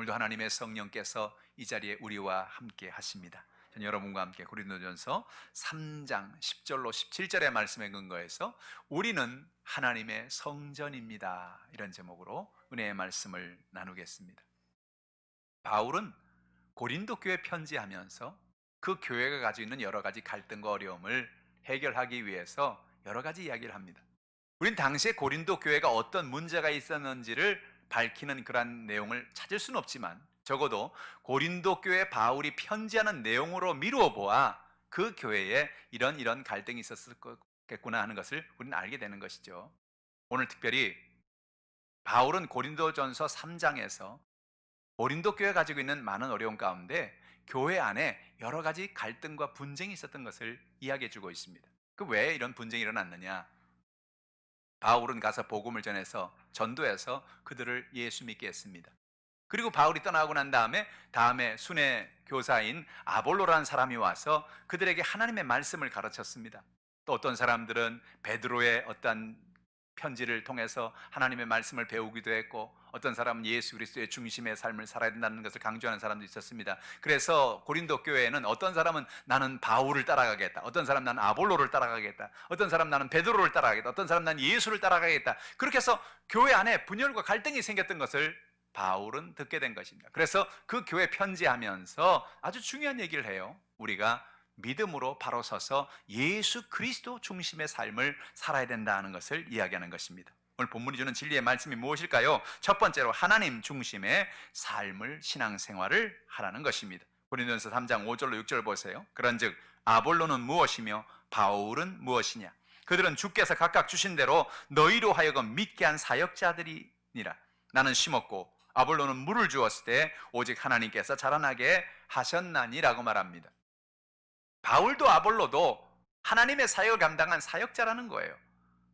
오늘도 하나님의 성령께서 이 자리에 우리와 함께 하십니다. 저는 여러분과 함께 고린도전서 3장 10절로 17절의 말씀에 근거해서 우리는 하나님의 성전입니다, 이런 제목으로 은혜의 말씀을 나누겠습니다. 바울은 고린도 교회 편지하면서 그 교회가 가지고 있는 여러 가지 갈등과 어려움을 해결하기 위해서 여러 가지 이야기를 합니다. 우린 당시에 고린도 교회가 어떤 문제가 있었는지를 밝히는 그런 내용을 찾을 수는 없지만 적어도 고린도 교회 바울이 편지하는 내용으로 미루어 보아 그 교회에 이런 갈등이 있었겠구나 하는 것을 우리는 알게 되는 것이죠. 오늘 특별히 바울은 고린도전서 3장에서 고린도 교회가 가지고 있는 많은 어려움 가운데 교회 안에 여러 가지 갈등과 분쟁이 있었던 것을 이야기해 주고 있습니다. 그 왜 이런 분쟁이 일어났느냐? 바울은 가서 복음을 전해서 전도해서 그들을 예수 믿게 했습니다. 그리고 바울이 떠나고 난 다음에 순회 교사인 아볼로라는 사람이 와서 그들에게 하나님의 말씀을 가르쳤습니다. 또 어떤 사람들은 베드로의 어떤 편지를 통해서 하나님의 말씀을 배우기도 했고, 어떤 사람은 예수 그리스도의 중심의 삶을 살아야 된다는 것을 강조하는 사람도 있었습니다. 그래서 고린도 교회에는 어떤 사람은 나는 바울을 따라가겠다, 어떤 사람은 나는 아볼로를 따라가겠다, 어떤 사람은 나는 베드로를 따라가겠다, 어떤 사람은 나는 예수를 따라가겠다, 그렇게 해서 교회 안에 분열과 갈등이 생겼던 것을 바울은 듣게 된 것입니다. 그래서 그 교회 편지하면서 아주 중요한 얘기를 해요. 우리가 믿음으로 바로 서서 예수 그리스도 중심의 삶을 살아야 된다는 것을 이야기하는 것입니다. 오늘 본문이 주는 진리의 말씀이 무엇일까요? 첫 번째로 하나님 중심의 삶을, 신앙생활을 하라는 것입니다. 고린도전서 3장 5절로 6절 보세요. 그런즉 아볼로는 무엇이며 바울은 무엇이냐? 그들은 주께서 각각 주신 대로 너희로 하여금 믿게 한 사역자들이니라. 나는 심었고 아볼로는 물을 주었을 때 오직 하나님께서 자라나게 하셨나니라고 말합니다. 바울도 아볼로도 하나님의 사역을 감당한 사역자라는 거예요.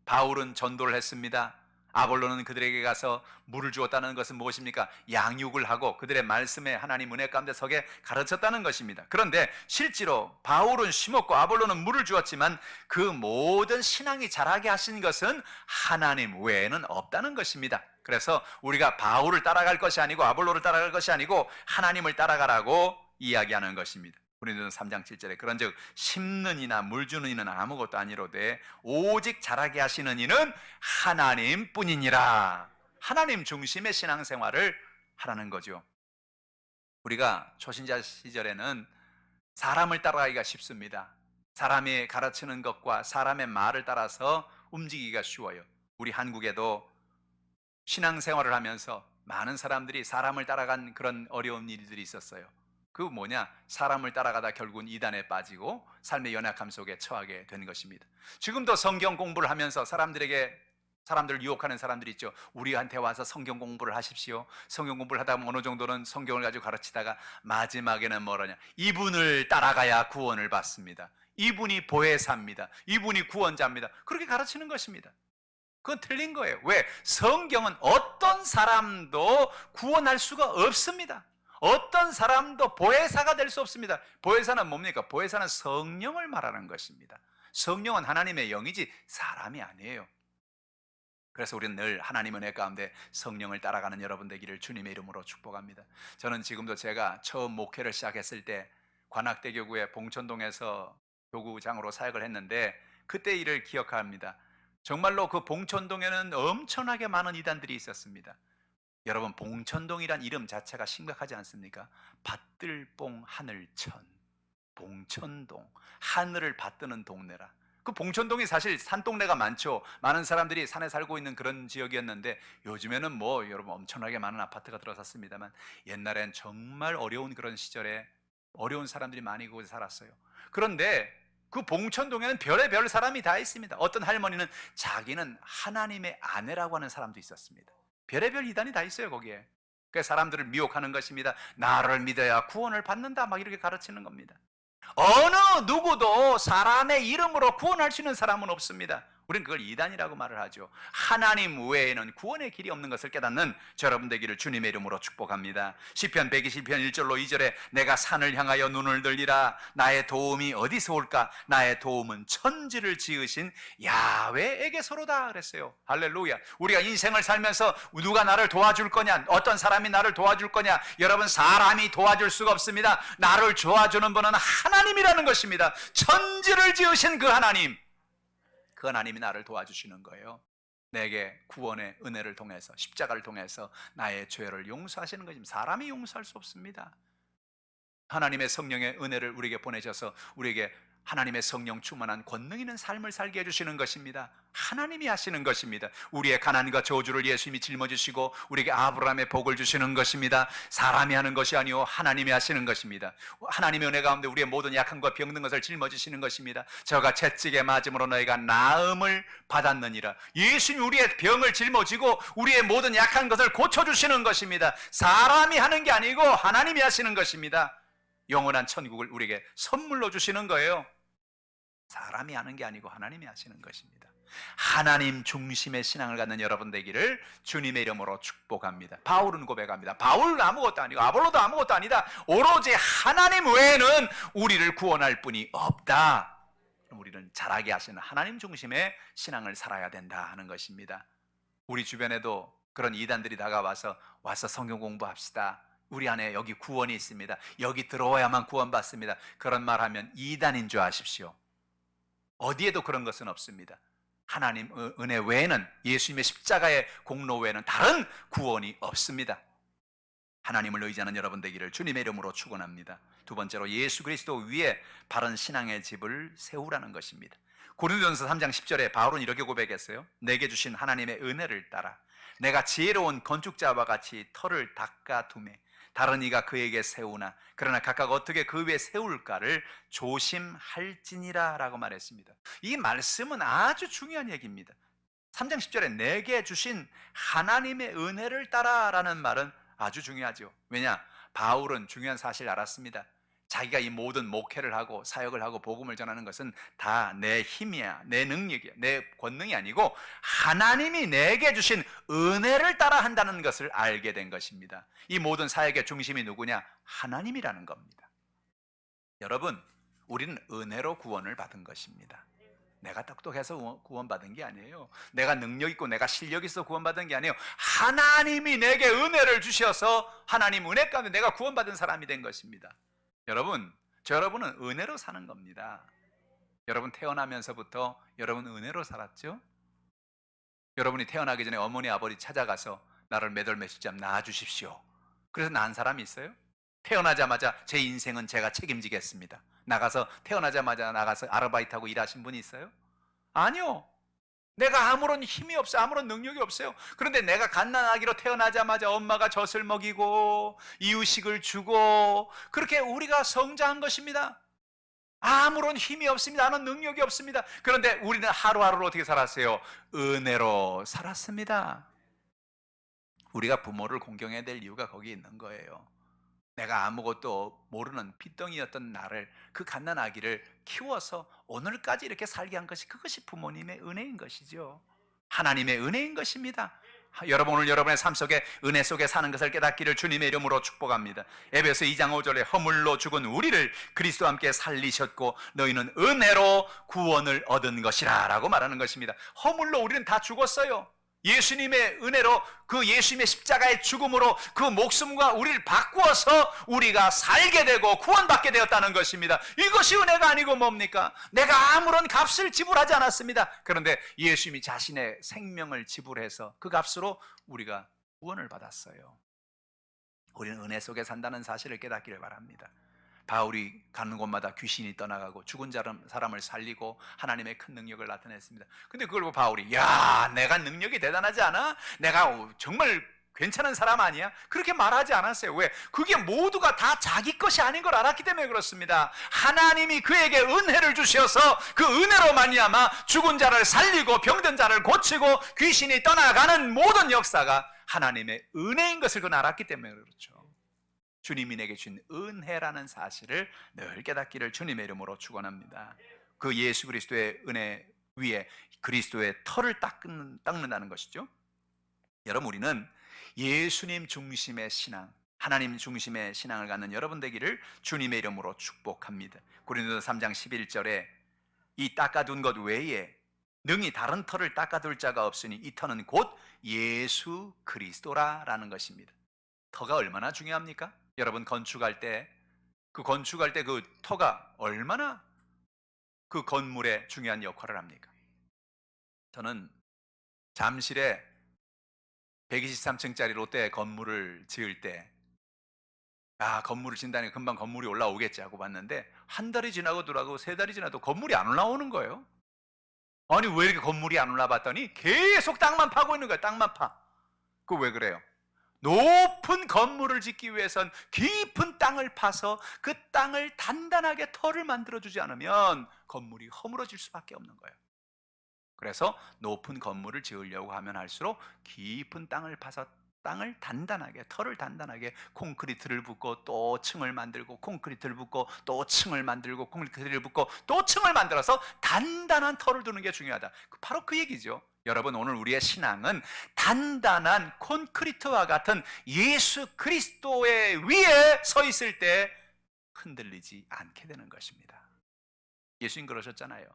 바울은 전도를 했습니다. 아볼로는 그들에게 가서 물을 주었다는 것은 무엇입니까? 양육을 하고 그들의 말씀에 하나님 은혜 가운데 서게 가르쳤다는 것입니다. 그런데 실제로 바울은 심었고 아볼로는 물을 주었지만 그 모든 신앙이 자라게 하신 것은 하나님 외에는 없다는 것입니다. 그래서 우리가 바울을 따라갈 것이 아니고 아볼로를 따라갈 것이 아니고 하나님을 따라가라고 이야기하는 것입니다. 고린도전서 3장 7절에 그런즉 심는 이나 물 주는 이는 아무것도 아니로되 오직 자라게 하시는 이는 하나님뿐이니라. 하나님 중심의 신앙생활을 하라는 거죠. 우리가 초신자 시절에는 사람을 따라가기가 쉽습니다. 사람이 가르치는 것과 사람의 말을 따라서 움직이기가 쉬워요. 우리 한국에도 신앙생활을 하면서 많은 사람들이 사람을 따라간 그런 어려운 일들이 있었어요. 그 뭐냐? 사람을 따라가다 결국은 이단에 빠지고 삶의 연약함 속에 처하게 된 것입니다. 지금도 성경 공부를 하면서 사람들을 유혹하는 사람들이 있죠. 우리한테 와서 성경 공부를 하십시오. 성경 공부를 하다 보면 어느 정도는 성경을 가지고 가르치다가 마지막에는 뭐라냐? 이분을 따라가야 구원을 받습니다. 이분이 보혜사입니다. 이분이 구원자입니다. 그렇게 가르치는 것입니다. 그건 틀린 거예요. 왜? 성경은 어떤 사람도 구원할 수가 없습니다. 어떤 사람도 보혜사가 될 수 없습니다. 보혜사는 뭡니까? 보혜사는 성령을 말하는 것입니다. 성령은 하나님의 영이지 사람이 아니에요. 그래서 우리는 늘 하나님 은혜 가운데 성령을 따라가는 여러분 되기를 주님의 이름으로 축복합니다. 저는 지금도 제가 처음 목회를 시작했을 때 관악대교구의 봉천동에서 교구장으로 사역을 했는데 그때 일을 기억합니다. 정말로 그 봉천동에는 엄청나게 많은 이단들이 있었습니다. 여러분, 봉천동이란 이름 자체가 심각하지 않습니까? 밭들봉 하늘천, 봉천동, 하늘을 받드는 동네라. 그 봉천동이 사실 산동네가 많죠. 많은 사람들이 산에 살고 있는 그런 지역이었는데 요즘에는 뭐 여러분 엄청나게 많은 아파트가 들어섰습니다만 옛날엔 정말 어려운 그런 시절에 어려운 사람들이 많이 그곳에 살았어요. 그런데 그 봉천동에는 별의별 사람이 다 있습니다. 어떤 할머니는 자기는 하나님의 아내라고 하는 사람도 있었습니다. 별의별 이단이 다 있어요 거기에. 그래서 사람들을 미혹하는 것입니다. 나를 믿어야 구원을 받는다 막 이렇게 가르치는 겁니다. 어느 누구도 사람의 이름으로 구원할 수 있는 사람은 없습니다. 우리는 그걸 이단이라고 말을 하죠. 하나님 외에는 구원의 길이 없는 것을 깨닫는 저 여러분 되기를 주님의 이름으로 축복합니다. 시편 120편 1절로 2절에 내가 산을 향하여 눈을 들리라. 나의 도움이 어디서 올까? 나의 도움은 천지를 지으신 야훼에게서로다 그랬어요. 할렐루야. 우리가 인생을 살면서 누가 나를 도와줄 거냐, 어떤 사람이 나를 도와줄 거냐, 여러분, 사람이 도와줄 수가 없습니다. 나를 도와주는 분은 하나님이라는 것입니다. 천지를 지으신 그 하나님, 그 하나님이 나를 도와주시는 거예요. 내게 구원의 은혜를 통해서, 십자가를 통해서 나의 죄를 용서하시는 것입니다. 사람이 용서할 수 없습니다. 하나님의 성령의 은혜를 우리에게 보내셔서 우리에게 하나님의 성령 충만한 권능 있는 삶을 살게 해주시는 것입니다. 하나님이 하시는 것입니다. 우리의 가난과 저주를 예수님이 짊어지시고 우리에게 아브라함의 복을 주시는 것입니다. 사람이 하는 것이 아니오 하나님이 하시는 것입니다. 하나님의 은혜 가운데 우리의 모든 약함과 병든 것을 짊어지시는 것입니다. 저가 채찍에 맞음으로 너희가 나음을 받았느니라. 예수님이 우리의 병을 짊어지고 우리의 모든 약한 것을 고쳐주시는 것입니다. 사람이 하는 게 아니고 하나님이 하시는 것입니다. 영원한 천국을 우리에게 선물로 주시는 거예요. 사람이 하는 게 아니고 하나님이 하시는 것입니다. 하나님 중심의 신앙을 갖는 여러분 되기를 주님의 이름으로 축복합니다. 바울은 고백합니다. 바울은 아무것도 아니고 아볼로도 아무것도 아니다. 오로지 하나님 외에는 우리를 구원할 분이 없다. 우리는 자라게 하시는 하나님 중심의 신앙을 살아야 된다 하는 것입니다. 우리 주변에도 그런 이단들이 다가와서 성경 공부합시다. 우리 안에 여기 구원이 있습니다. 여기 들어와야만 구원받습니다. 그런 말하면 이단인 줄 아십시오. 어디에도 그런 것은 없습니다. 하나님 은혜 외에는, 예수님의 십자가의 공로 외에는 다른 구원이 없습니다. 하나님을 의지하는 여러분 되기를 주님의 이름으로 축원합니다. 두 번째로 예수 그리스도 위에 바른 신앙의 집을 세우라는 것입니다. 고린도전서 3장 10절에 바울은 이렇게 고백했어요. 내게 주신 하나님의 은혜를 따라 내가 지혜로운 건축자와 같이 터를 닦아 두매 다른 이가 그에게 세우나 그러나 각각 어떻게 그 위에 세울까를 조심할지니라 라고 말했습니다. 이 말씀은 아주 중요한 얘기입니다. 3장 10절에 내게 주신 하나님의 은혜를 따라 라는 말은 아주 중요하죠. 왜냐? 바울은 중요한 사실을 알았습니다. 자기가 이 모든 목회를 하고 사역을 하고 복음을 전하는 것은 다 내 힘이야, 내 능력이야, 내 권능이 아니고 하나님이 내게 주신 은혜를 따라 한다는 것을 알게 된 것입니다. 이 모든 사역의 중심이 누구냐? 하나님이라는 겁니다. 여러분, 우리는 은혜로 구원을 받은 것입니다. 내가 똑똑해서 구원받은 게 아니에요. 내가 능력 있고 내가 실력 있어 구원받은 게 아니에요. 하나님이 내게 은혜를 주셔서 하나님 은혜 가운데 내가 구원받은 사람이 된 것입니다. 여러분, 여러분은 은혜로 사는 겁니다. 여러분 태어나면서부터 여러분 은혜로 살았죠? 여러분이 태어나기 전에 어머니 아버지 찾아가서 나를 몇 월 며칠 쯤 낳아주십시오. 그래서 낳은 사람이 있어요? 태어나자마자 제 인생은 제가 책임지겠습니다. 태어나자마자 나가서 아르바이트하고 일하신 분이 있어요? 아니요. 내가 아무런 힘이 없어요. 아무런 능력이 없어요. 그런데 내가 갓난아기로 태어나자마자 엄마가 젖을 먹이고 이유식을 주고 그렇게 우리가 성장한 것입니다. 아무런 힘이 없습니다. 아무런 능력이 없습니다. 그런데 우리는 하루하루를 어떻게 살았어요? 은혜로 살았습니다. 우리가 부모를 공경해야 될 이유가 거기 있는 거예요. 내가 아무것도 모르는 핏덩이였던 나를, 그 갓난아기를 키워서 오늘까지 이렇게 살게 한 것이, 그것이 부모님의 은혜인 것이죠. 하나님의 은혜인 것입니다. 여러분, 오늘 여러분의 삶 속에 은혜 속에 사는 것을 깨닫기를 주님의 이름으로 축복합니다. 에베소 2장 5절에 허물로 죽은 우리를 그리스도와 함께 살리셨고 너희는 은혜로 구원을 얻은 것이라 라고 말하는 것입니다. 허물로 우리는 다 죽었어요. 예수님의 은혜로, 그 예수님의 십자가의 죽음으로 그 목숨과 우리를 바꾸어서 우리가 살게 되고 구원받게 되었다는 것입니다. 이것이 은혜가 아니고 뭡니까? 내가 아무런 값을 지불하지 않았습니다. 그런데 예수님이 자신의 생명을 지불해서 그 값으로 우리가 구원을 받았어요. 우리는 은혜 속에 산다는 사실을 깨닫기를 바랍니다. 바울이 가는 곳마다 귀신이 떠나가고 죽은 사람을 살리고 하나님의 큰 능력을 나타냈습니다. 근데 그걸 보고 바울이, 야, 내가 능력이 대단하지 않아? 내가 정말 괜찮은 사람 아니야? 그렇게 말하지 않았어요. 왜? 그게 모두가 다 자기 것이 아닌 걸 알았기 때문에 그렇습니다. 하나님이 그에게 은혜를 주셔서 그 은혜로 말미암아 죽은 자를 살리고 병든 자를 고치고 귀신이 떠나가는 모든 역사가 하나님의 은혜인 것을 그는 알았기 때문에 그렇죠. 주님이 내게 주신 은혜라는 사실을 늘 깨닫기를 주님의 이름으로 축원합니다. 그 예수 그리스도의 은혜 위에 그리스도의 털을 닦는다는 것이죠. 여러분, 우리는 예수님 중심의 신앙, 하나님 중심의 신앙을 갖는 여러분 되기를 주님의 이름으로 축복합니다. 고린도서 3장 11절에 이 닦아둔 것 외에 능히 다른 털을 닦아둘 자가 없으니 이 터는 곧 예수 그리스도라라는 것입니다. 터가 얼마나 중요합니까? 여러분, 건축할 때 그 터가 얼마나 그 건물에 중요한 역할을 합니까? 저는 잠실에 123층짜리 롯데 건물을 지을 때 건물을 짓다니 금방 건물이 올라오겠지 하고 봤는데 한 달이 지나고 들어가고 세 달이 지나도 건물이 안 올라오는 거예요. 아니, 왜 이렇게 건물이 안 올라 봤더니 계속 땅만 파고 있는 거예요. 땅만 파. 그거 왜 그래요? 높은 건물을 짓기 위해선 깊은 땅을 파서 그 땅을 단단하게 털을 만들어주지 않으면 건물이 허물어질 수밖에 없는 거예요. 그래서 높은 건물을 지으려고 하면 할수록 깊은 땅을 파서 땅을 단단하게, 털을 단단하게 콘크리트를 붓고 또 층을 만들고 콘크리트를 붓고 또 층을 만들고 콘크리트를 붓고 또 층을 만들어서 단단한 털을 두는 게 중요하다. 바로 그 얘기죠. 여러분, 오늘 우리의 신앙은 단단한 콘크리트와 같은 예수 그리스도의 위에 서 있을 때 흔들리지 않게 되는 것입니다. 예수님 그러셨잖아요.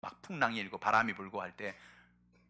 막 풍랑이 일고 바람이 불고 할 때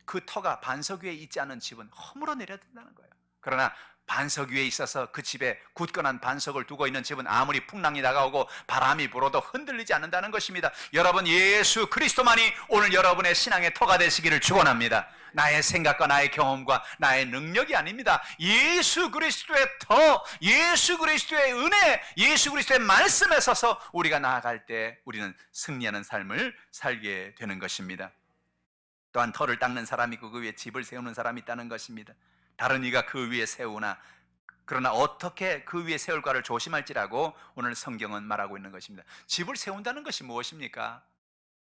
그 터가 반석 위에 있지 않은 집은 허물어 내려야 된다는 거예요. 그러나 반석 위에 있어서 그 집에 굳건한 반석을 두고 있는 집은 아무리 풍랑이 다가오고 바람이 불어도 흔들리지 않는다는 것입니다. 여러분, 예수 그리스도만이 오늘 여러분의 신앙의 터가 되시기를 축원합니다. 나의 생각과 나의 경험과 나의 능력이 아닙니다. 예수 그리스도의 터, 예수 그리스도의 은혜, 예수 그리스도의 말씀에 서서 우리가 나아갈 때 우리는 승리하는 삶을 살게 되는 것입니다. 또한 터를 닦는 사람이 있고 그 위에 집을 세우는 사람이 있다는 것입니다. 다른 이가 그 위에 세우나 그러나 어떻게 그 위에 세울까를 조심할지라고 오늘 성경은 말하고 있는 것입니다. 집을 세운다는 것이 무엇입니까?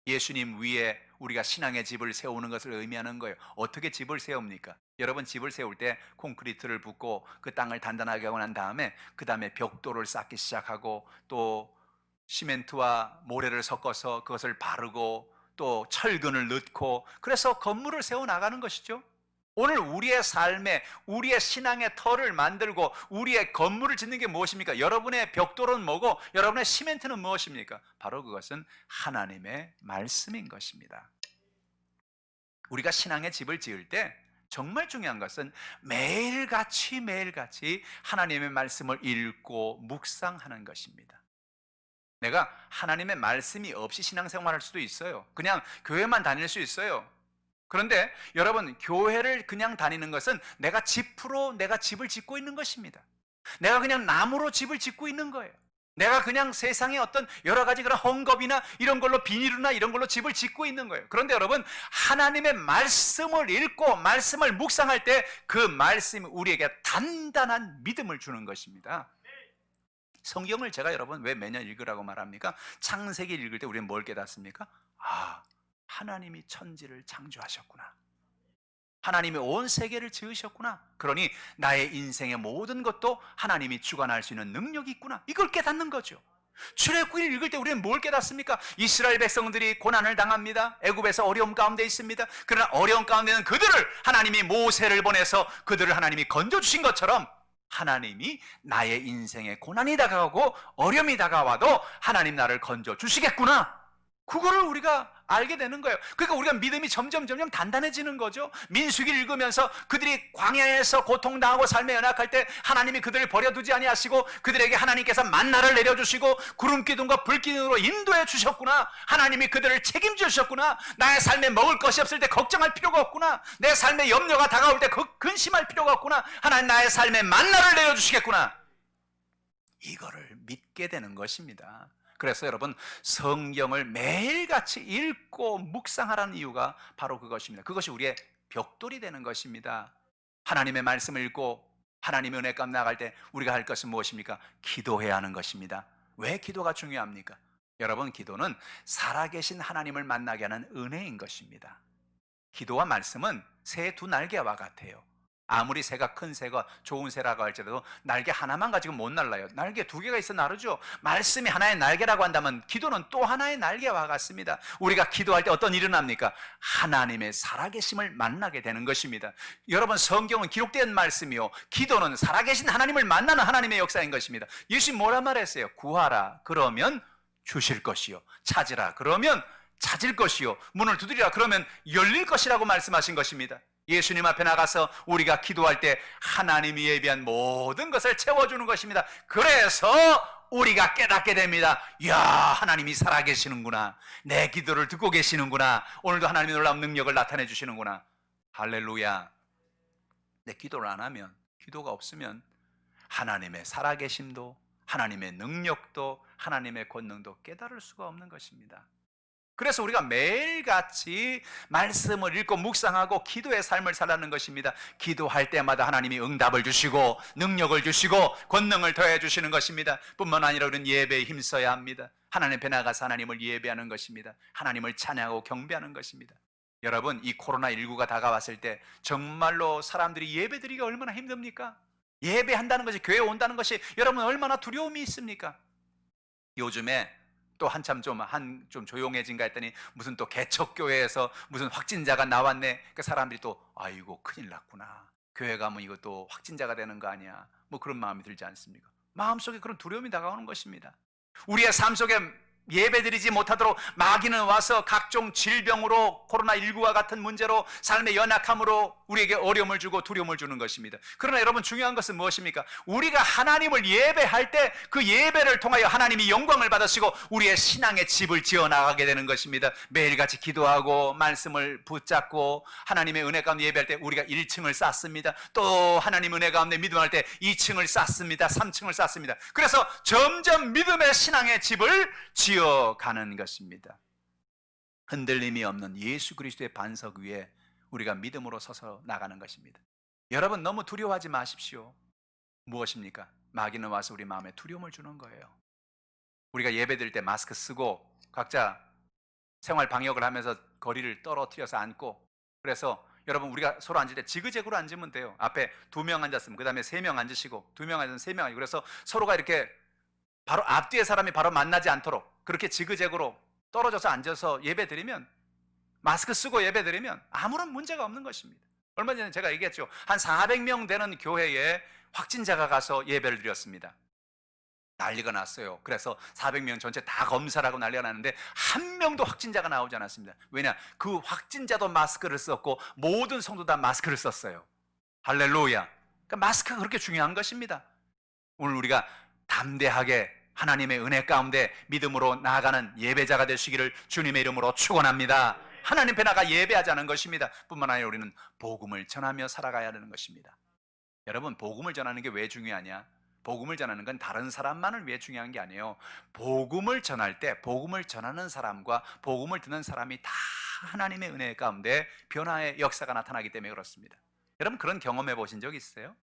예수님 위에 우리가 신앙의 집을 세우는 것을 의미하는 거예요. 어떻게 집을 세웁니까? 여러분, 집을 세울 때 콘크리트를 붓고 그 땅을 단단하게 하고 난 다음에 그 다음에 벽돌을 쌓기 시작하고 또 시멘트와 모래를 섞어서 그것을 바르고 또 철근을 넣고 그래서 건물을 세워나가는 것이죠. 오늘 우리의 삶에 우리의 신앙의 터를 만들고 우리의 건물을 짓는 게 무엇입니까? 여러분의 벽돌은 뭐고 여러분의 시멘트는 무엇입니까? 바로 그것은 하나님의 말씀인 것입니다. 우리가 신앙의 집을 지을 때 정말 중요한 것은 매일같이 하나님의 말씀을 읽고 묵상하는 것입니다. 내가 하나님의 말씀이 없이 신앙생활할 수도 있어요. 그냥 교회만 다닐 수 있어요. 그런데 여러분, 교회를 그냥 다니는 것은 내가 집을 짓고 있는 것입니다. 내가 그냥 나무로 집을 짓고 있는 거예요. 내가 그냥 세상에 어떤 여러 가지 그런 헝겊이나 이런 걸로 비닐이나 이런 걸로 집을 짓고 있는 거예요. 그런데 여러분, 하나님의 말씀을 읽고 말씀을 묵상할 때 그 말씀이 우리에게 단단한 믿음을 주는 것입니다. 성경을 제가 여러분 왜 매년 읽으라고 말합니까? 창세기 읽을 때 우리는 뭘 깨닫습니까? 하나님이 천지를 창조하셨구나. 하나님이 온 세계를 지으셨구나. 그러니 나의 인생의 모든 것도 하나님이 주관할 수 있는 능력이 있구나. 이걸 깨닫는 거죠. 출애굽기를 읽을 때 우리는 뭘 깨닫습니까? 이스라엘 백성들이 고난을 당합니다. 애굽에서 어려움 가운데 있습니다. 그러나 어려움 가운데는 그들을 하나님이 모세를 보내서 그들을 하나님이 건져주신 것처럼 하나님이 나의 인생에 고난이 다가오고 어려움이 다가와도 하나님 나를 건져 주시겠구나. 그거를 우리가 알게 되는 거예요. 그러니까 우리가 믿음이 점점 단단해지는 거죠. 민수기를 읽으면서 그들이 광야에서 고통당하고 삶에 연약할 때 하나님이 그들을 버려두지 아니하시고 그들에게 하나님께서 만나를 내려주시고 구름기둥과 불기둥으로 인도해 주셨구나. 하나님이 그들을 책임져 주셨구나. 나의 삶에 먹을 것이 없을 때 걱정할 필요가 없구나. 내 삶에 염려가 다가올 때 근심할 필요가 없구나. 하나님 나의 삶에 만나를 내려주시겠구나. 이거를 믿게 되는 것입니다. 그래서 여러분, 성경을 매일같이 읽고 묵상하라는 이유가 바로 그것입니다. 그것이 우리의 벽돌이 되는 것입니다. 하나님의 말씀을 읽고 하나님의 은혜 가운데 나갈 때 우리가 할 것은 무엇입니까? 기도해야 하는 것입니다. 왜 기도가 중요합니까? 여러분, 기도는 살아계신 하나님을 만나게 하는 은혜인 것입니다. 기도와 말씀은 새 두 날개와 같아요. 아무리 새가 큰 새가 좋은 새라고 할지라도 날개 하나만 가지고 못 날라요. 날개 두 개가 있어 나르죠. 말씀이 하나의 날개라고 한다면 기도는 또 하나의 날개와 같습니다. 우리가 기도할 때 어떤 일이 일어납니까? 하나님의 살아계심을 만나게 되는 것입니다. 여러분, 성경은 기록된 말씀이요, 기도는 살아계신 하나님을 만나는 하나님의 역사인 것입니다. 예수님 뭐라 말했어요? 구하라 그러면 주실 것이요, 찾으라 그러면 찾을 것이요, 문을 두드리라 그러면 열릴 것이라고 말씀하신 것입니다. 예수님 앞에 나가서 우리가 기도할 때 하나님이 예비한 모든 것을 채워주는 것입니다. 그래서 우리가 깨닫게 됩니다. 이야, 하나님이 살아계시는구나, 내 기도를 듣고 계시는구나, 오늘도 하나님의 놀라운 능력을 나타내 주시는구나. 할렐루야. 내 기도를 안 하면, 기도가 없으면 하나님의 살아계심도, 하나님의 능력도, 하나님의 권능도 깨달을 수가 없는 것입니다. 그래서 우리가 매일같이 말씀을 읽고 묵상하고 기도의 삶을 살라는 것입니다. 기도할 때마다 하나님이 응답을 주시고 능력을 주시고 권능을 더해 주시는 것입니다. 뿐만 아니라 우리는 예배에 힘써야 합니다. 하나님 앞에 나가서 하나님을 예배하는 것입니다. 하나님을 찬양하고 경배하는 것입니다. 여러분, 이 코로나19가 다가왔을 때 정말로 사람들이 예배드리기가 얼마나 힘듭니까? 예배한다는 것이, 교회에 온다는 것이 여러분 얼마나 두려움이 있습니까? 요즘에 또 한참 좀 조용해진가 했더니 무슨 또 개척교회에서 무슨 확진자가 나왔네. 그 사람들이 또 아이고 큰일 났구나, 교회 가면 이거 또 확진자가 되는 거 아니야, 뭐 그런 마음이 들지 않습니까? 마음속에 그런 두려움이 다가오는 것입니다. 우리의 삶 속에 예배드리지 못하도록 마귀는 와서 각종 질병으로, 코로나19와 같은 문제로, 삶의 연약함으로 우리에게 어려움을 주고 두려움을 주는 것입니다. 그러나 여러분, 중요한 것은 무엇입니까? 우리가 하나님을 예배할 때 그 예배를 통하여 하나님이 영광을 받으시고 우리의 신앙의 집을 지어나가게 되는 것입니다. 매일같이 기도하고 말씀을 붙잡고 하나님의 은혜 가운데 예배할 때 우리가 1층을 쌓습니다. 또 하나님 은혜 가운데 믿음할 때 2층을 쌓습니다. 3층을 쌓습니다. 그래서 점점 믿음의 신앙의 집을 지어가는 것입니다. 흔들림이 없는 예수 그리스도의 반석 위에 우리가 믿음으로 서서 나가는 것입니다. 여러분, 너무 두려워하지 마십시오. 무엇입니까? 마귀는 와서 우리 마음에 두려움을 주는 거예요. 우리가 예배드릴 때 마스크 쓰고 각자 생활 방역을 하면서 거리를 떨어뜨려서 앉고, 그래서 여러분, 우리가 서로 앉을 때 지그재그로 앉으면 돼요. 앞에 2명 앉았으면 그 다음에 3명 앉으시고, 2명 앉으면 3명 앉으시고, 그래서 서로가 이렇게 바로 앞뒤에 사람이 바로 만나지 않도록 그렇게 지그재그로 떨어져서 앉아서 예배드리면, 마스크 쓰고 예배드리면 아무런 문제가 없는 것입니다. 얼마 전에 제가 얘기했죠. 한 400명 되는 교회에 확진자가 가서 예배를 드렸습니다. 난리가 났어요. 그래서 400명 전체 다 검사를 하고 난리가 났는데 한 명도 확진자가 나오지 않았습니다. 왜냐? 그 확진자도 마스크를 썼고 모든 성도 다 마스크를 썼어요. 할렐루야. 그러니까 마스크가 그렇게 중요한 것입니다. 오늘 우리가 담대하게 하나님의 은혜 가운데 믿음으로 나아가는 예배자가 되시기를 주님의 이름으로 축원합니다. 하나님 앞에 나가 예배하자는 것입니다. 뿐만 아니라 우리는 복음을 전하며 살아가야 하는 것입니다. 여러분, 복음을 전하는 게 왜 중요하냐? 복음을 전하는 건 다른 사람만을 위해 중요한 게 아니에요. 복음을 전할 때 복음을 전하는 사람과 복음을 듣는 사람이 다 하나님의 은혜 가운데 변화의 역사가 나타나기 때문에 그렇습니다. 여러분, 그런 경험해 보신 적 있어요?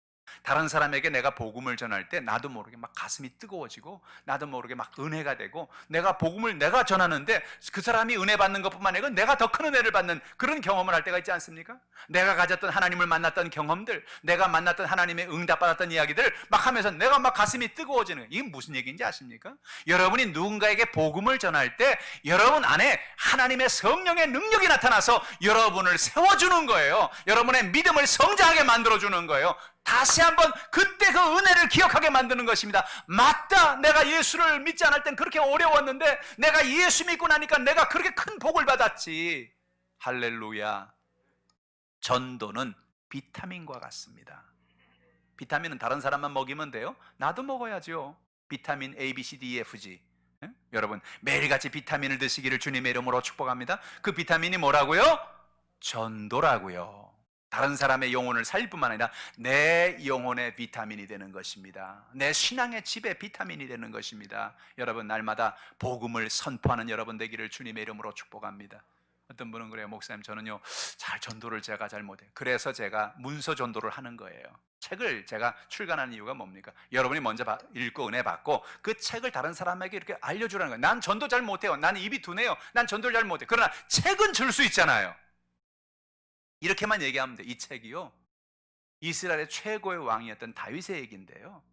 다른 사람에게 내가 복음을 전할 때 나도 모르게 막 가슴이 뜨거워지고 나도 모르게 막 은혜가 되고, 내가 복음을 내가 전하는데 그 사람이 은혜 받는 것뿐만 아니라 내가 더 큰 은혜를 받는 그런 경험을 할 때가 있지 않습니까? 내가 가졌던 하나님을 만났던 경험들, 내가 만났던 하나님의 응답받았던 이야기들 막 하면서 내가 막 가슴이 뜨거워지는, 이게 무슨 얘기인지 아십니까? 여러분이 누군가에게 복음을 전할 때 여러분 안에 하나님의 성령의 능력이 나타나서 여러분을 세워주는 거예요. 여러분의 믿음을 성장하게 만들어주는 거예요. 다시 한번 그때 그 은혜를 기억하게 만드는 것입니다. 맞다, 내가 예수를 믿지 않을 땐 그렇게 어려웠는데 내가 예수 믿고 나니까 내가 그렇게 큰 복을 받았지. 할렐루야. 전도는 비타민과 같습니다. 비타민은 다른 사람만 먹이면 돼요? 나도 먹어야죠. 비타민 A, B, C, D, E, F, G. 예? 여러분, 매일같이 비타민을 드시기를 주님의 이름으로 축복합니다. 그 비타민이 뭐라고요? 전도라고요. 다른 사람의 영혼을 살릴 뿐만 아니라 내 영혼의 비타민이 되는 것입니다. 내 신앙의 집의 비타민이 되는 것입니다. 여러분, 날마다 복음을 선포하는 여러분 되기를 주님의 이름으로 축복합니다. 어떤 분은 그래요. 목사님, 저는요 전도를 제가 잘 못해요. 그래서 제가 문서 전도를 하는 거예요. 책을 제가 출간하는 이유가 뭡니까? 여러분이 먼저 읽고 은혜 받고 그 책을 다른 사람에게 이렇게 알려주라는 거예요. 난 전도 잘 못해요. 난 입이 둔해요. 난 전도를 잘 못해요. 그러나 책은 줄 수 있잖아요. 이렇게만 얘기하면 돼. 이 책이요, 이스라엘의 최고의 왕이었던 다윗의 얘기인데요.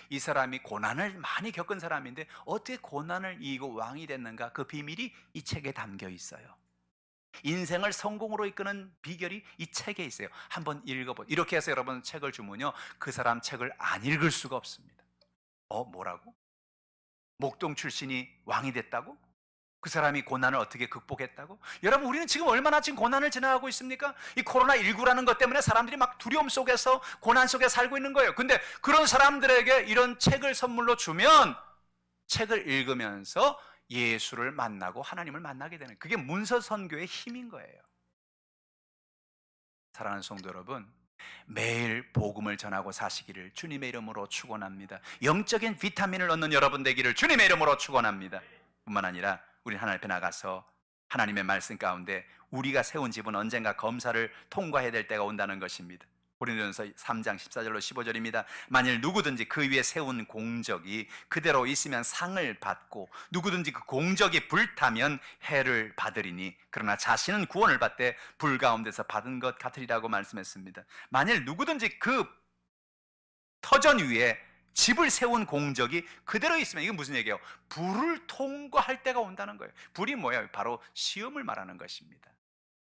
이 사람이 고난을 많이 겪은 사람인데 어떻게 고난을 이기고 왕이 됐는가? 그 비밀이 이 책에 담겨 있어요. 인생을 성공으로 이끄는 비결이 이 책에 있어요. 한번 읽어보. 이렇게 해서 여러분 책을 주면요, 그 사람 책을 안 읽을 수가 없습니다. 뭐라고? 목동 출신이 왕이 됐다고? 그 사람이 고난을 어떻게 극복했다고? 여러분, 우리는 지금 얼마나 지금 고난을 지나가고 있습니까? 이 코로나19라는 것 때문에 사람들이 막 두려움 속에서 고난 속에 살고 있는 거예요. 근데 그런 사람들에게 이런 책을 선물로 주면 책을 읽으면서 예수를 만나고 하나님을 만나게 되는, 그게 문서 선교의 힘인 거예요. 사랑하는 성도 여러분, 매일 복음을 전하고 사시기를 주님의 이름으로 축원합니다. 영적인 비타민을 얻는 여러분 되기를 주님의 이름으로 축원합니다. 뿐만 아니라 우리 하나님 앞에 나가서 하나님의 말씀 가운데 우리가 세운 집은 언젠가 검사를 통과해야 될 때가 온다는 것입니다. 고린도전서 3장 14절로 15절입니다. 만일 누구든지 그 위에 세운 공적이 그대로 있으면 상을 받고 누구든지 그 공적이 불타면 해를 받으리니 그러나 자신은 구원을 받되 불 가운데서 받은 것 같으리라고 말씀했습니다. 만일 누구든지 그 터전 위에 집을 세운 공적이 그대로 있으면, 이건 무슨 얘기예요? 불을 통과할 때가 온다는 거예요. 불이 뭐예요? 바로 시험을 말하는 것입니다.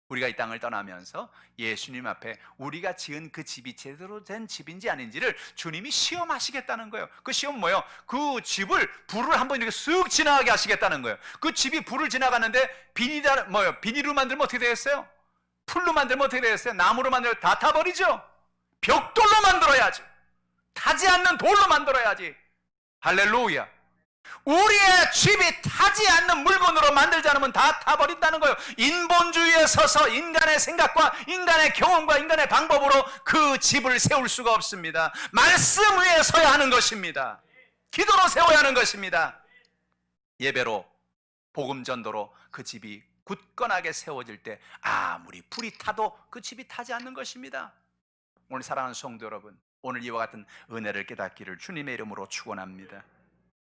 우리가 이 땅을 떠나면서 예수님 앞에 우리가 지은 그 집이 제대로 된 집인지 아닌지를 주님이 시험하시겠다는 거예요. 그 시험은 뭐예요? 그 집을 불을 한번 이렇게 쓱 지나가게 하시겠다는 거예요. 그 집이 불을 지나가는데 비닐로 만들면 어떻게 되겠어요? 풀로 만들면 어떻게 되겠어요? 나무로 만들면 다 타버리죠? 벽돌로 만들어야지. 타지 않는 돌로 만들어야지. 할렐루야. 우리의 집이 타지 않는 물건으로 만들지 않으면 다 타버린다는 거예요. 인본주의에 서서 인간의 생각과 인간의 경험과 인간의 방법으로 그 집을 세울 수가 없습니다. 말씀 위에 서야 하는 것입니다. 기도로 세워야 하는 것입니다. 예배로, 복음 전도로 그 집이 굳건하게 세워질 때 아무리 불이 타도 그 집이 타지 않는 것입니다. 오늘 사랑하는 성도 여러분, 오늘 이와 같은 은혜를 깨닫기를 주님의 이름으로 축원합니다.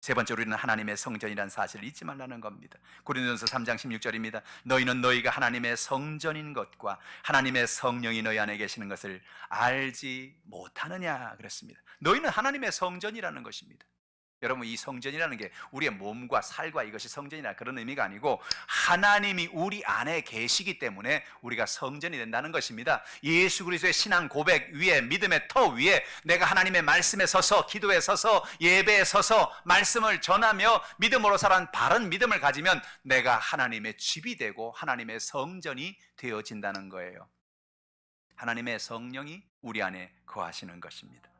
세 번째로 우리는 하나님의 성전이라는 사실을 잊지 말라는 겁니다. 고린도전서 3장 16절입니다. 너희는 너희가 하나님의 성전인 것과 하나님의 성령이 너희 안에 계시는 것을 알지 못하느냐 그랬습니다. 너희는 하나님의 성전이라는 것입니다. 여러분, 이 성전이라는 게 우리의 몸과 살과 이것이 성전이라 그런 의미가 아니고 하나님이 우리 안에 계시기 때문에 우리가 성전이 된다는 것입니다. 예수 그리스도의 신앙 고백 위에, 믿음의 터 위에 내가 하나님의 말씀에 서서, 기도에 서서, 예배에 서서 말씀을 전하며 믿음으로 살아온 바른 믿음을 가지면 내가 하나님의 집이 되고 하나님의 성전이 되어진다는 거예요. 하나님의 성령이 우리 안에 거하시는 것입니다.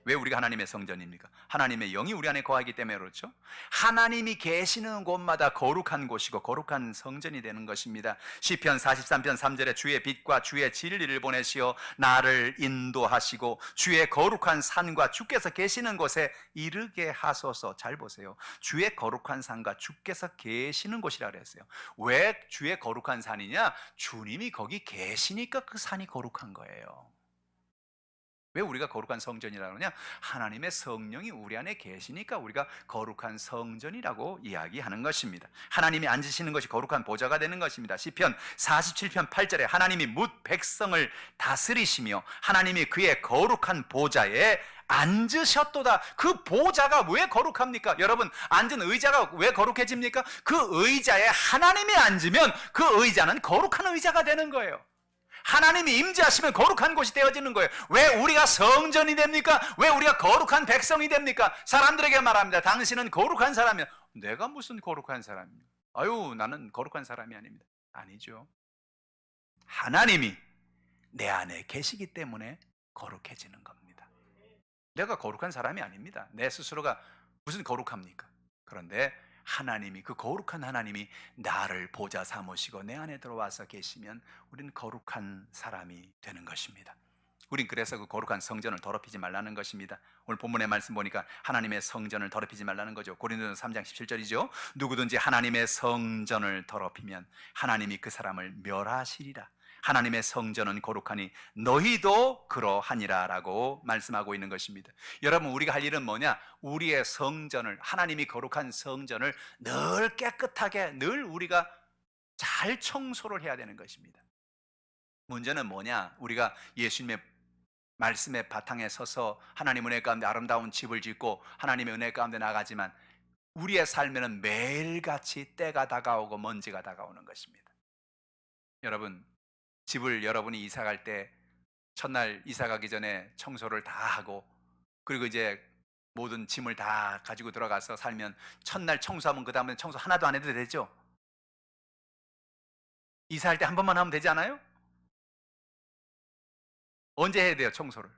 왜 우리가 하나님의 성전입니까? 하나님의 영이 우리 안에 거하기 때문에 그렇죠. 하나님이 계시는 곳마다 거룩한 곳이고 거룩한 성전이 되는 것입니다. 시편 43편 3절에 주의 빛과 주의 진리를 보내시어 나를 인도하시고 주의 거룩한 산과 주께서 계시는 곳에 이르게 하소서. 잘 보세요. 주의 거룩한 산과 주께서 계시는 곳이라 그랬어요. 왜 주의 거룩한 산이냐? 주님이 거기 계시니까 그 산이 거룩한 거예요. 왜 우리가 거룩한 성전이라고 하냐? 하나님의 성령이 우리 안에 계시니까 우리가 거룩한 성전이라고 이야기하는 것입니다. 하나님이 앉으시는 것이 거룩한 보좌가 되는 것입니다. 시편 47편 8절에 하나님이 뭇 백성을 다스리시며 하나님이 그의 거룩한 보좌에 앉으셨도다. 그 보좌가 왜 거룩합니까? 여러분, 앉은 의자가 왜 거룩해집니까? 그 의자에 하나님이 앉으면 그 의자는 거룩한 의자가 되는 거예요. 하나님이 임재하시면 거룩한 곳이 되어지는 거예요. 왜 우리가 성전이 됩니까? 왜 우리가 거룩한 백성이 됩니까? 사람들에게 말합니다. 당신은 거룩한 사람이야. 내가 무슨 거룩한 사람이야? 아유, 나는 거룩한 사람이 아닙니다. 아니죠. 하나님이 내 안에 계시기 때문에 거룩해지는 겁니다. 내가 거룩한 사람이 아닙니다. 내 스스로가 무슨 거룩합니까? 그런데 하나님이, 그 거룩한 하나님이 나를 보좌 삼으시고 내 안에 들어와서 계시면 우리는 거룩한 사람이 되는 것입니다. 우린 그래서 그 거룩한 성전을 더럽히지 말라는 것입니다. 오늘 본문의 말씀 보니까 하나님의 성전을 더럽히지 말라는 거죠. 고린도전서 3장 17절이죠. 누구든지 하나님의 성전을 더럽히면 하나님이 그 사람을 멸하시리라. 하나님의 성전은 거룩하니 너희도 그러하니라 라고 말씀하고 있는 것입니다. 여러분, 우리가 할 일은 뭐냐? 우리의 성전을, 하나님이 거룩한 성전을 늘 깨끗하게, 늘 우리가 잘 청소를 해야 되는 것입니다. 문제는 뭐냐? 우리가 예수님의 말씀의 바탕에 서서 하나님 은혜 가운데 아름다운 집을 짓고 하나님의 은혜 가운데 나가지만 우리의 삶에는 매일같이 때가 다가오고 먼지가 다가오는 것입니다. 여러분, 집을 여러분이 이사 갈 때 첫날 이사 가기 전에 청소를 다 하고 그리고 이제 모든 짐을 다 가지고 들어가서 살면 첫날 청소하면 그 다음에 청소 하나도 안 해도 되죠? 이사할 때 한 번만 하면 되지 않아요? 언제 해야 돼요, 청소를?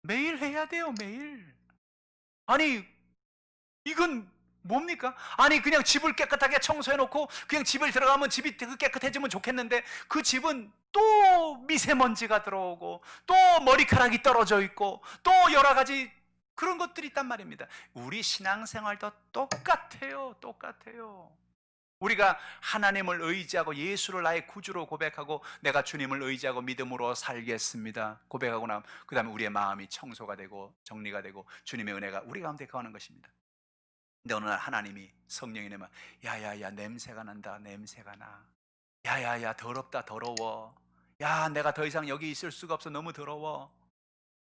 매일 해야 돼요, 매일. 아니, 이건 뭡니까? 아니, 그냥 집을 깨끗하게 청소해 놓고 그냥 집을 들어가면 집이 깨끗해지면 좋겠는데 그 집은 또 미세먼지가 들어오고 또 머리카락이 떨어져 있고 또 여러 가지 그런 것들이 있단 말입니다. 우리 신앙생활도 똑같아요. 똑같아요. 우리가 하나님을 의지하고 예수를 나의 구주로 고백하고 내가 주님을 의지하고 믿음으로 살겠습니다 고백하고 나면 그 다음에 우리의 마음이 청소가 되고 정리가 되고 주님의 은혜가 우리 가운데 거하는 것입니다. 근데 어느 날 하나님이 성령이 내면 야야야 냄새가 난다 냄새가 나 야야야 더럽다 더러워 야 내가 더 이상 여기 있을 수가 없어 너무 더러워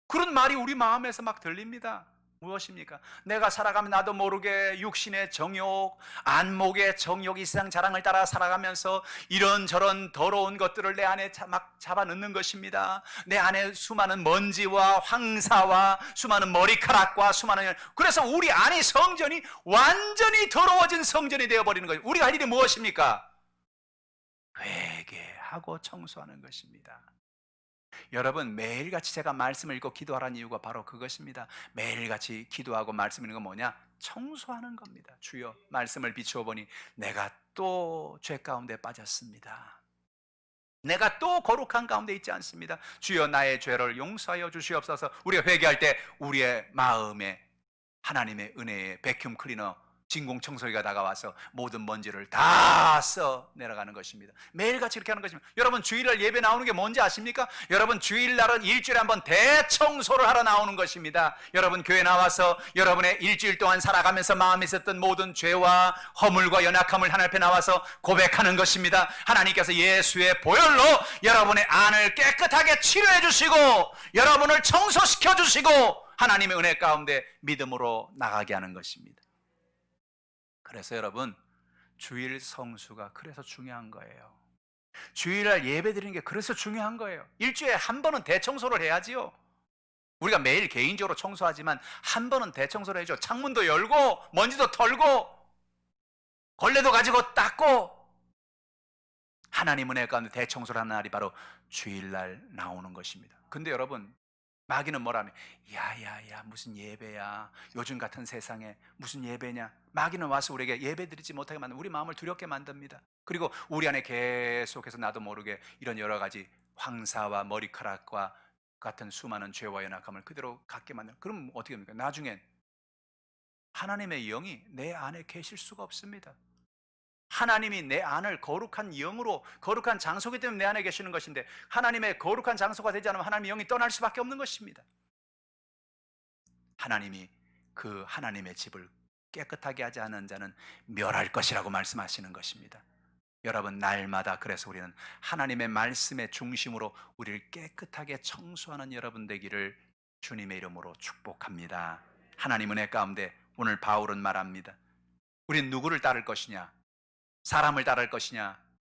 그런 말이 우리 마음에서 막 들립니다. 무엇입니까? 내가 살아가면 나도 모르게 육신의 정욕, 안목의 정욕, 이 세상 자랑을 따라 살아가면서 이런저런 더러운 것들을 내 안에 막 잡아넣는 것입니다. 내 안에 수많은 먼지와 황사와 수많은 머리카락과 수많은 그래서 우리 안의 성전이 완전히 더러워진 성전이 되어버리는 거예요. 우리가 할 일이 무엇입니까? 회개하고 청소하는 것입니다. 여러분 매일같이 제가 말씀을 읽고 기도하라는 이유가 바로 그것입니다. 매일같이 기도하고 말씀 읽는 건 뭐냐? 청소하는 겁니다. 주여 말씀을 비추어 보니 내가 또 죄 가운데 빠졌습니다. 내가 또 거룩한 가운데 있지 않습니다. 주여 나의 죄를 용서하여 주시옵소서. 우리가 회개할 때 우리의 마음에 하나님의 은혜의 백큐ම් 클리너 진공청소기가 다가와서 모든 먼지를 다 써 내려가는 것입니다. 매일같이 이렇게 하는 것입니다. 여러분 주일날 예배 나오는 게 뭔지 아십니까? 여러분 주일날은 일주일에 한번 대청소를 하러 나오는 것입니다. 여러분 교회 나와서 여러분의 일주일 동안 살아가면서 마음에 있었던 모든 죄와 허물과 연약함을 하나님 앞에 나와서 고백하는 것입니다. 하나님께서 예수의 보혈로 여러분의 안을 깨끗하게 치료해 주시고 여러분을 청소시켜 주시고 하나님의 은혜 가운데 믿음으로 나가게 하는 것입니다. 그래서 여러분 주일 성수가 그래서 중요한 거예요. 주일날 예배 드리는 게 그래서 중요한 거예요. 일주일에 한 번은 대청소를 해야지요. 우리가 매일 개인적으로 청소하지만 한 번은 대청소를 해야죠. 창문도 열고 먼지도 털고 걸레도 가지고 닦고 하나님 은혜 가운데 대청소를 하는 날이 바로 주일날 나오는 것입니다. 근데 여러분 마귀는 뭐라며? 야야야 무슨 예배야 요즘 같은 세상에 무슨 예배냐. 마귀는 와서 우리에게 예배 드리지 못하게 만듭니다. 우리 마음을 두렵게 만듭니다. 그리고 우리 안에 계속해서 나도 모르게 이런 여러 가지 황사와 머리카락과 같은 수많은 죄와 연약함을 그대로 갖게 만듭니다. 그럼 어떻게 합니까? 나중엔 하나님의 영이 내 안에 계실 수가 없습니다. 하나님이 내 안을 거룩한 영으로 거룩한 장소이기 때문에 내 안에 계시는 것인데 하나님의 거룩한 장소가 되지 않으면 하나님의 영이 떠날 수밖에 없는 것입니다. 하나님이 그 하나님의 집을 깨끗하게 하지 않은 자는 멸할 것이라고 말씀하시는 것입니다. 여러분 날마다 그래서 우리는 하나님의 말씀의 중심으로 우리를 깨끗하게 청소하는 여러분 되기를 주님의 이름으로 축복합니다. 하나님 은혜 가운데 오늘 바울은 말합니다. 우리는 누구를 따를 것이냐? 사람을 따를 것이냐?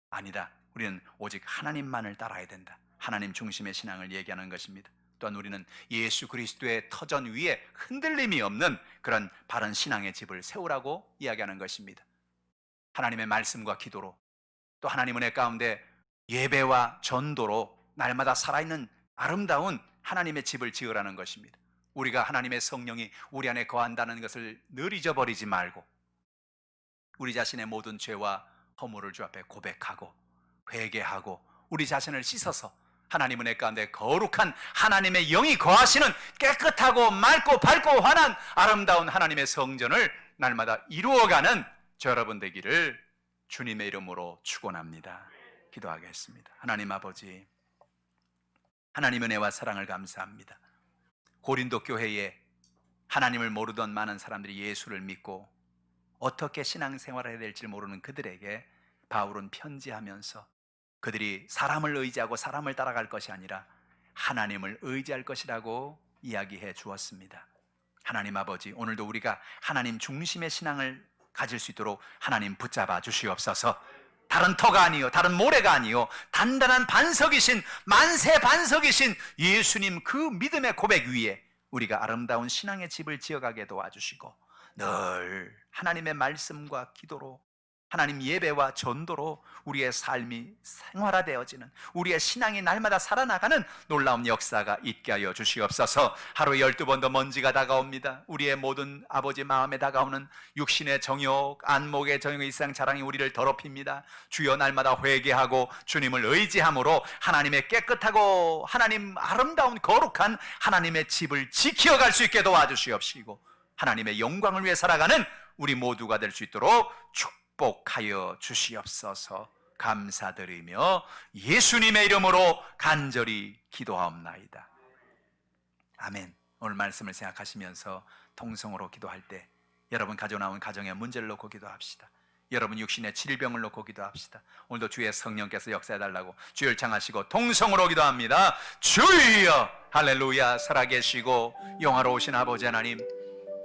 아니다. 우리는 오직 하나님만을 따라야 된다. 하나님 중심의 신앙을 얘기하는 것입니다. 또한 우리는 예수 그리스도의 터전 위에 흔들림이 없는 그런 바른 신앙의 집을 세우라고 이야기하는 것입니다. 하나님의 말씀과 기도로 또 하나님 은혜 가운데 예배와 전도로 날마다 살아있는 아름다운 하나님의 집을 지으라는 것입니다. 우리가 하나님의 성령이 우리 안에 거한다는 것을 늘 잊어버리지 말고 우리 자신의 모든 죄와 허물을 주 앞에 고백하고 회개하고 우리 자신을 씻어서 하나님 은혜 가운데 거룩한 하나님의 영이 거하시는 깨끗하고 맑고 밝고 환한 아름다운 하나님의 성전을 날마다 이루어가는 저 여러분 되기를 주님의 이름으로 축원합니다. 기도하겠습니다. 하나님 아버지, 하나님 은혜와 사랑을 감사합니다. 고린도 교회에 하나님을 모르던 많은 사람들이 예수를 믿고 어떻게 신앙생활을 해야 될지 모르는 그들에게 바울은 편지하면서 그들이 사람을 의지하고 사람을 따라갈 것이 아니라 하나님을 의지할 것이라고 이야기해 주었습니다. 하나님 아버지, 오늘도 우리가 하나님 중심의 신앙을 가질 수 있도록 하나님 붙잡아 주시옵소서. 다른 터가 아니요, 다른 모래가 아니요, 단단한 반석이신, 만세 반석이신 예수님 그 믿음의 고백 위에 우리가 아름다운 신앙의 집을 지어가게 도와주시고, 늘 하나님의 말씀과 기도로, 하나님 예배와 전도로 우리의 삶이 생활화되어지는, 우리의 신앙이 날마다 살아나가는 놀라운 역사가 있게 하여 주시옵소서. 하루에 12번도 먼지가 다가옵니다. 우리의 모든 아버지 마음에 다가오는 육신의 정욕, 안목의 정욕의 이상 자랑이 우리를 더럽힙니다. 주여, 날마다 회개하고 주님을 의지함으로 하나님의 깨끗하고 하나님 아름다운 거룩한 하나님의 집을 지켜갈 수 있게 도와주시옵시고, 하나님의 영광을 위해 살아가는 우리 모두가 될 수 있도록 축복하여 주시옵소서. 감사드리며 예수님의 이름으로 간절히 기도하옵나이다. 아멘. 오늘 말씀을 생각하시면서 통성으로 기도할 때 여러분 가져 나온 가정의 문제를 놓고 기도합시다. 여러분 육신의 질병을 놓고 기도합시다. 오늘도 주의 성령께서 역사해달라고 주를 창하시고 통성으로 기도합니다. 주여, 할렐루야. 살아계시고 영화로우신 아버지 하나님,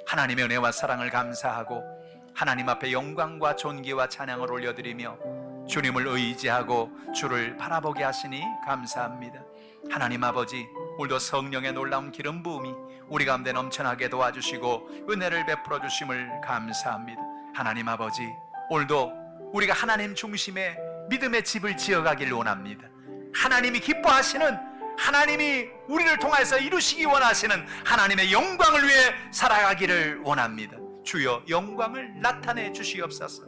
하나님의 은혜와 사랑을 감사하고 하나님 앞에 영광과 존귀와 찬양을 올려드리며 주님을 의지하고 주를 바라보게 하시니 감사합니다. 하나님 아버지, 오늘도 성령의 놀라운 기름 부음이 우리 가운데 넘쳐나게 도와주시고 은혜를 베풀어 주심을 감사합니다. 하나님 아버지, 오늘도 우리가 하나님 중심의 믿음의 집을 지어가길 원합니다. 하나님이 기뻐하시는, 하나님이 우리를 통해서 이루시기 원하시는 하나님의 영광을 위해 살아가기를 원합니다. 주여, 영광을 나타내 주시옵소서.